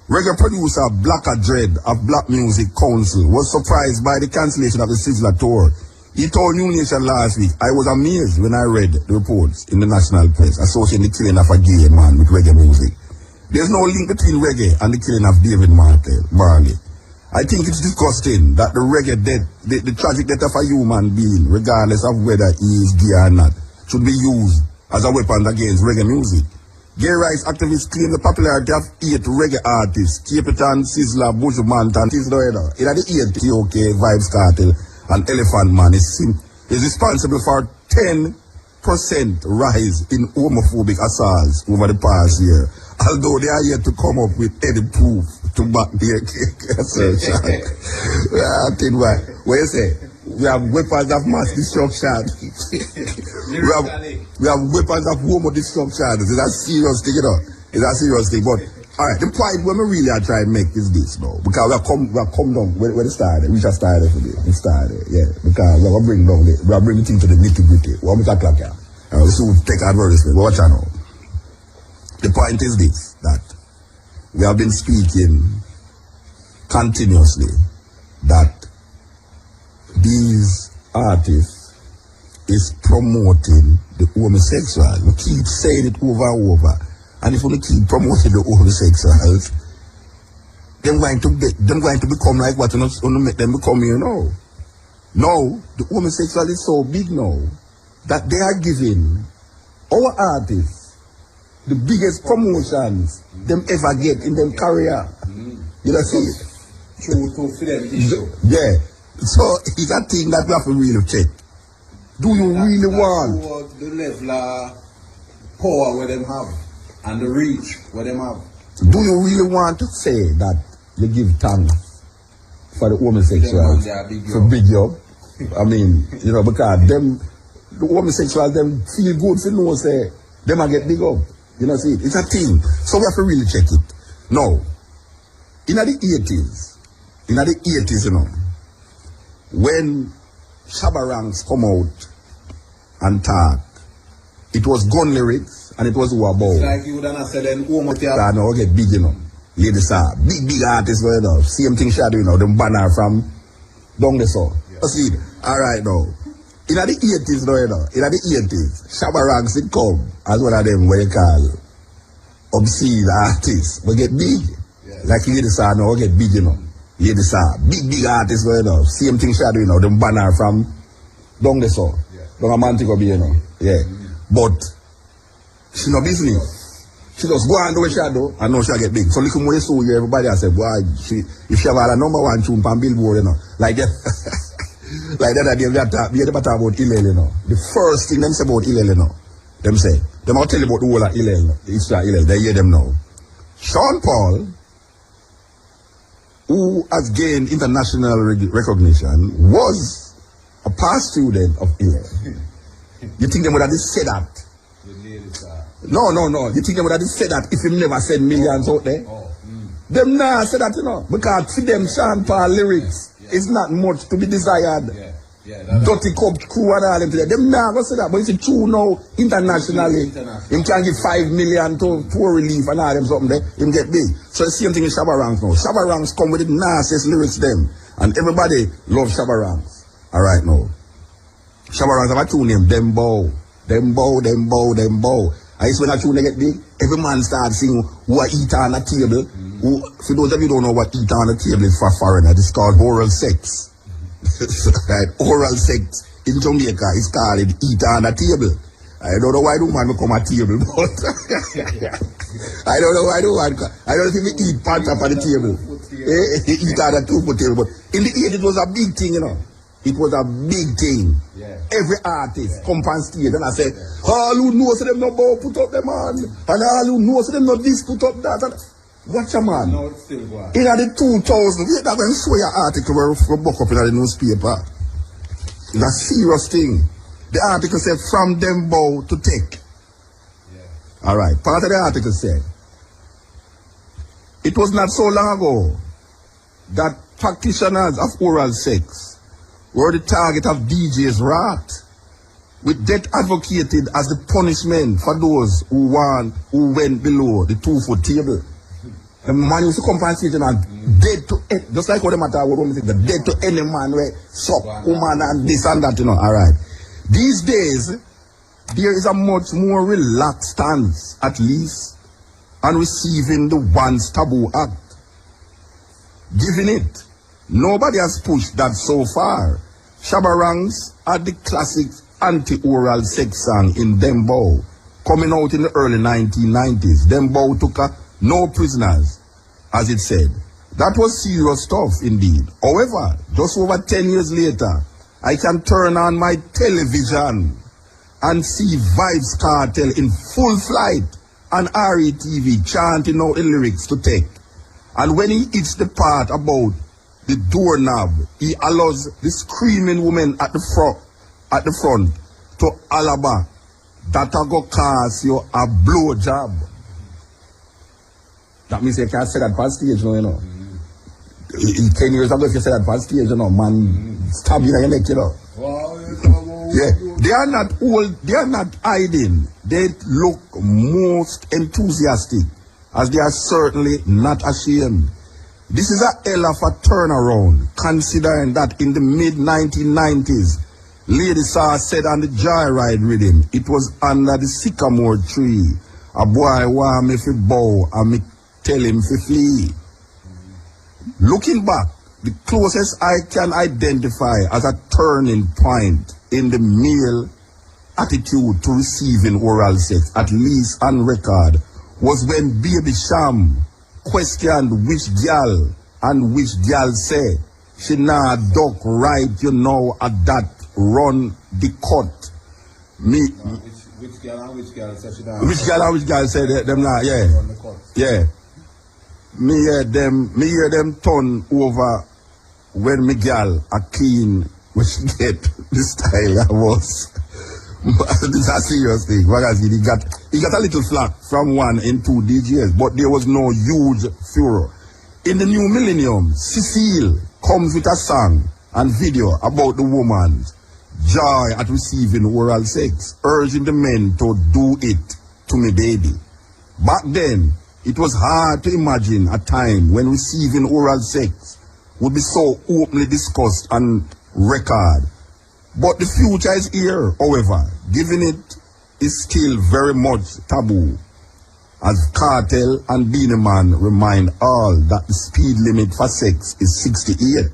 Reggae producer Blacker Dread of Black Music Council was surprised by the cancellation of the Sizzla tour. He told New Nation last week, I was amazed when I read the reports in the national press associating the killing of a gay man with reggae music. There's no link between reggae and the killing of David Marley. I think it's disgusting that the reggae death, the tragic death of a human being, regardless of whether he is gay or not, should be used as a weapon against reggae music. Gay rights activists claim the popularity of 8 reggae artists, Capitan, Sizzla, Bushmant, and Tisdoeda, in the 8 TOKER, Vibes Cartel, and Elephant Man is responsible for 10% rise in homophobic assaults over the past year, although they are yet to come up with any proof to back their assertion. I think what you say? We have weapons of mass destruction. we have weapons of homo destruction. It's a serious thing, you know. It's a serious thing. But alright, the point where we really are trying to make is this now. Because we have come down where it started. We just started today. We started, yeah. Because we are bringing the thing to the nitty-gritty. 1 o'clock here. So we take advertisement. Watch out now. The point is this, that we have been speaking continuously that these artists is promoting the homosexual. We keep saying it over and over. And if we keep promoting the homosexuals, they're going to become like what you know, make them become, you know. Now, the homosexual is so big now that they are giving our artists the biggest promotions them ever get in them career. You know, see? True to fidelity issue. Yeah. So it's a thing that we have to really check. Do you really want the level of power where them have and the reach where them have? Do you really want to say that you give thanks for the homosexuals for big job? I mean, you know, because them, the homosexuals, them feel good for no say, them a get big up. You know, see, it's a thing. So we have to really check it. Now, in the 80s, you know, when Shabba Ranks come out and talk, it was gun lyrics and it was who about. It's like you would have said then, I know, get big, you know. Ladies are big artists, you know. Same thing Shadow, you know, them banner from down the south. Yeah. See, alright now. In the 80s, though, you know, in the 80s, Shabba Ranks did come as one of them what you call obscene artists, but get big. Yeah. Like ladies are now get big, you know. Ladies are big artists, you know. Same thing Shadow, you know, them banner from down the south. Yeah. Down a Montego Bay, you know. Yeah. But she no business. She just go and do what she do and now she get big. So look more so you everybody has said, boy, if she have a number one tune on Billboard, you know, like that. Like that we have talk about Hillel, you know. The first thing them say about Hillel, you know. Them say, them all tell you about the whole of Hillel, the Israel Hillel, they hear them now. Sean Paul, who has gained international recognition, was a past student of Hillel. You think them would have just said that? No. You think they would have said that if him never said millions out there? Them nah say that, you know. Because for them, Sean Paul lyrics is not much to be desired. Dirty Cup crew and all them today. Them nah go say that. But it's true now, internationally. Him can give 5 million to poor relief and all them something there. Him get big. So the same thing in Shabba Ranks now. Shabba Ranks come with the nastiest lyrics them. And everybody loves Shabba Ranks. Alright now. Shabba Ranks have a tune named Dembow. I used when a tune get big, every man starts singing who are eat on a table. Who, for those of you who don't know what eat on a table is for foreigner, it's called oral sex. Right? Oral sex in Jamaica is called eat on a table. I don't know why the man become a table, but I don't know why the man, I don't know if he eat pants up on the table. He eat on a 2-foot table, but in the 80s it was a big thing, you know. It was a big thing. Yeah. Every artist come on stage and I say, all who knows them no bow put up them on. And all who knows them no this put up that. And watch a man. No, it's still going. In the 2000, we have to show your article where we book up in the newspaper. It's a serious thing. The article said from them bow to TIK. Yeah. Alright, part of the article said, it was not so long ago that practitioners of oral sex were the target of DJ's wrath, with death advocated as the punishment for those who went below the 2-foot table. The man used to come and say, dead to just like what the matter what women say, the dead to any man where suck woman and this and that, you know. Alright. These days, there is a much more relaxed stance, at least, on receiving the once taboo act. Given it, nobody has pushed that so far. Shabba Ranks had the classic anti-oral sex song in Dembow, coming out in the early 1990s. Dembow took no prisoners, as it said. That was serious stuff indeed. However, just over 10 years later, I can turn on my television and see Vybz Kartel in full flight on RETV chanting out the lyrics to TIK. And when he hits the part about the doorknob, he allows the screaming woman at the front to alaba that I go cause you a blow job. That means you can't say that past stage now, you know. 10 years ago if you say that past stage, you know, man stab you in your neck, you know. Yeah, they are not old, they are not hiding. They look most enthusiastic, as they are certainly not ashamed. This is a hell of a turnaround, considering that in the mid-1990s, Lady Saw said on the Joyride rhythm, it was under the sycamore tree. A boy want me fi bow and me tell him fi flee. Looking back, the closest I can identify as a turning point in the male attitude to receiving oral sex, at least on record, was when Baby Sham questioned which girl and which girl say she nah duck right, you know, at that run the cut. Me. Which girl and which girl said she nah? Which girl and which girl say them nah, yeah. Yeah. Me hear them turn over when me girl a clean, which get the style I was. This is a serious thing. He got a little flack from 1 and 2 DJs, but there was no huge furor. In the new millennium, Cecile comes with a song and video about the woman's joy at receiving oral sex, urging the men to do it to me baby. Back then, it was hard to imagine a time when receiving oral sex would be so openly discussed on record. But the future is here, however, given it is still very much taboo, as Cartel and Beenie Man remind all that the speed limit for sex is 68.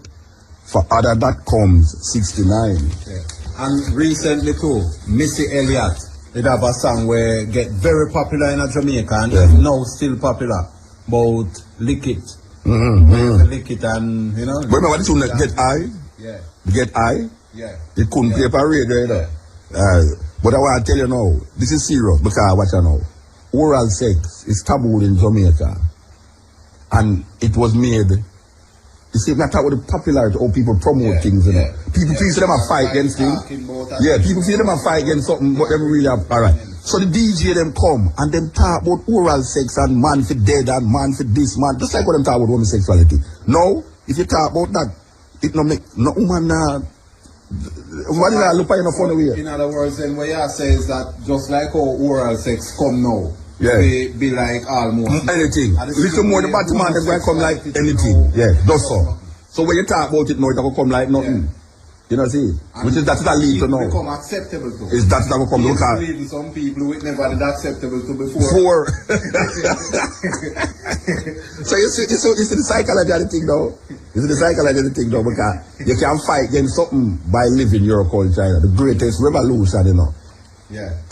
For other that comes 69. Yeah. And recently too, Missy Elliott did have a song where get very popular in Jamaica and now still popular about lick it. Lick it and you know. Remember this one that Get High? Yeah. Get High? Yeah. It couldn't play for radio either. But I want to tell you now, this is serious because what you know, oral sex is taboo in Jamaica. And it was made, you see, not about the popularity or people promote things, you know. People feel them a fight against things. Yeah, people feel them a fight against something, but them really have, alright. So the DJ them come and them talk about oral sex and man for dead and man for this, man. Just like what them talk about homosexuality. No, if you talk about that, it no make no woman what did I look at in a funny way? In other words, then what you say is that just like how oral sex come now, be like almost anything. Little more the bottom man, they're going to come like anything. Yeah, that's so. So when you talk about it now, it's going to come like nothing. You know, see? Which is that's that lead to now. Become acceptable to. Is that going to come to look at? Some people it never did acceptable to before. So you see the psychology of the thing though. You see the psychology of the thing though, because you can fight against something by living your culture. The greatest revolution, you know,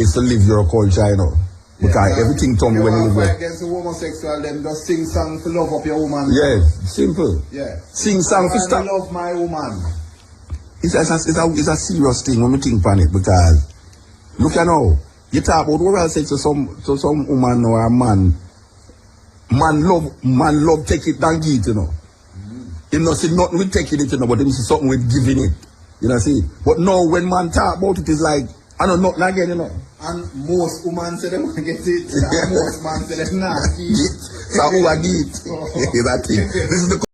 is to live your culture, you know. Because everything told me when you live fight against the homosexual, then just sing song to love up your woman. Yeah, simple. Yeah. Sing song to stop. Love my woman. It's a serious thing when we think on it, because look at now, you talk about oral sex to some woman or a man. Man love take it than give it, you know. Him not see nothing with taking it, you know, but him see something with giving it. You know, see? But now when man talk about it, it's like, I don't know, nothing again, you know. And most women say they want to get it, and most men say they not. So who I get? That thing. This is the